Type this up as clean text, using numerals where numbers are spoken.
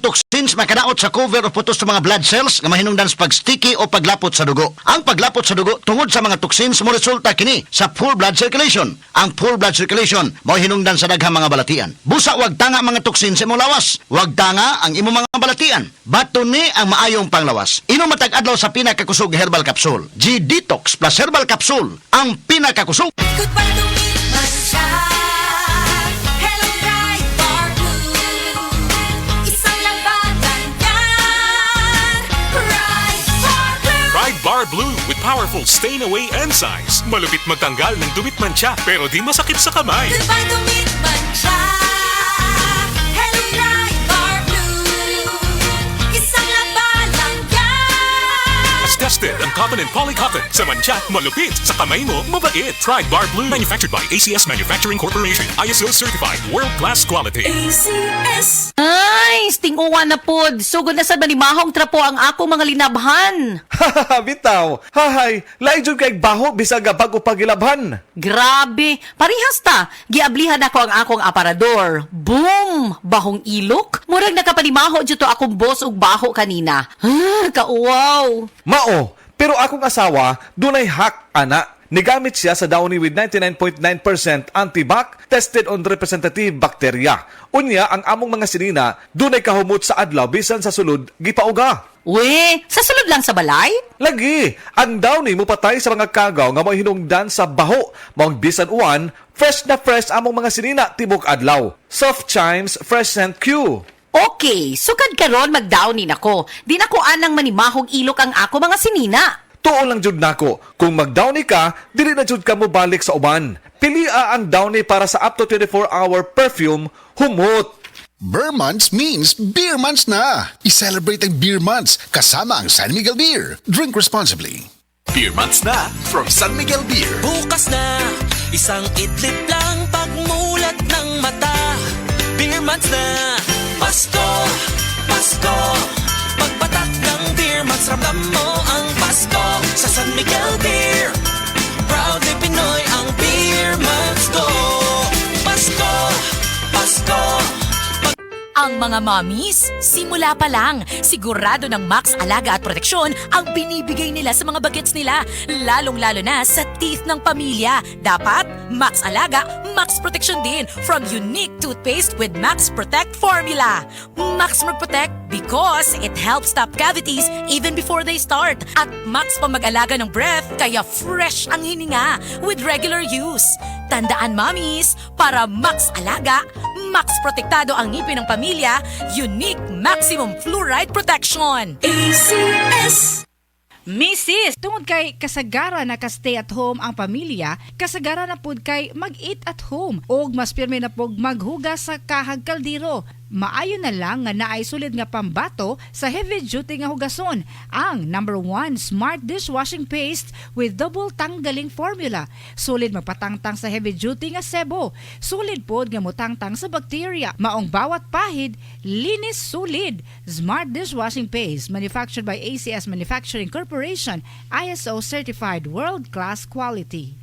toxins makadaot sa cover o putos sa mga blood cells nga mahinungdan sa pag-sticky o paglapot sa dugo. Ang paglapot sa dugo tungod sa mga toxins mo resulta kini sa full blood circulation. Ang full blood circulation mao hinungdan sa daghang mga balatian. Busa wag tanga mga toxins sa imong lawas. Wag tanga ang imong mga balatian. Baton ni ang maayong panglawas. Inom matag adlaw sa pinakakusog herbal capsule. G-Detox plus herbal capsule ang pinakakusog. Goodbye to me, Masya. Hello, Bright Bar Blue. Isang labanan yan. Bright Bar Blue. Pride Bar Blue with powerful stain-away enzymes. Malupit magtanggal ng dumit mancha pero di masakit sa kamay. Goodbye to me, Masya. Hello, Bright Bar Blue. Isang labanan yan. As tested ang cotton and polycotton. Sa mancha, malupit. Sa kamay mo, mabait. Pride Bar Blue. Manufactured by ACS Manufacturing Corporation. ISO certified. World-class quality. ACS. Ay, stinguwa na pod. Sugod na sa manimahong trapo ang ako mga linabhan. Bitaw, hahay, lain jud kay baho bisag bago pagilabhan. Grabe, parihas ta. Giablihan ako ang akong aparador. Boom! Bahong ilok. Murag nakapanimaho dito akong boss ug baho kanina. Kauwaw. Mao, pero akong asawa dunay hack ana. Nigamit siya sa Downy with 99.9% antibac tested on representative bacteria. Unya ang among mga sinina dunay kahumot sa adlaw bisan sa sulod gipauga. We, sa sulod lang sa balay? Lagi, ang Downy mo patay sa mga kagaw nga may hinungdan sa baho. Maong bisan uwan, fresh na fresh among mga sinina tibok adlaw. Soft Chimes Fresh Scent Q. Okay, sukad karon magdownin ako. Di na ko anang manimahong ilok ang ako mga sinina. Tuon lang jud nako, kung mag-Downy ka, dili na jud ka mo balik sa uban. Pilia ang Downy para sa up to 24-hour perfume, humot. Beer Months means Beer Months na! I-celebrate ang Beer Months kasama ang San Miguel Beer. Drink responsibly. Beer months na from San Miguel Beer. Bukas na, isang idlip lang pagmulat ng mata. Beer months na, Pasko, Pasko. Pagpatak ng beer months, ramdam mo ang Pasko sa San Miguel Beer. Proudly Pinoy ang beer months ko. Pasko, Pasko. Ang mga mommies, simula pa lang, sigurado ng Max Alaga at Proteksyon ang binibigay nila sa mga bagets nila, lalong-lalo na sa teeth ng pamilya. Dapat, Max Alaga, Max Proteksyon din from unique toothpaste with Max Protect formula. Max Protect because it helps stop cavities even before they start. At Max pa mag-alaga ng breath, kaya fresh ang hininga with regular use. Tandaan, mommies, para Max Alaga, Max Protektado ang ngipin ng pamilya, unique maximum fluoride protection. ACS. Mrs. Tungod kay kasagara na ka-stay at home ang pamilya, kasagara na pud kay mag-eat at home og mas pirmi na pud maghugas sa kahag kaldero. Maayo na lang nga naay sulid nga pambato sa heavy duty nga hugason, ang #1 Smart Dishwashing Paste with double tanggaling formula. Sulid magpatangtang sa heavy duty nga sebo, sulid pod nga motangtang sa bacteria. Maong bawat pahid, linis sulid. Smart Dishwashing Paste, manufactured by ACS Manufacturing Corporation, ISO certified world-class quality.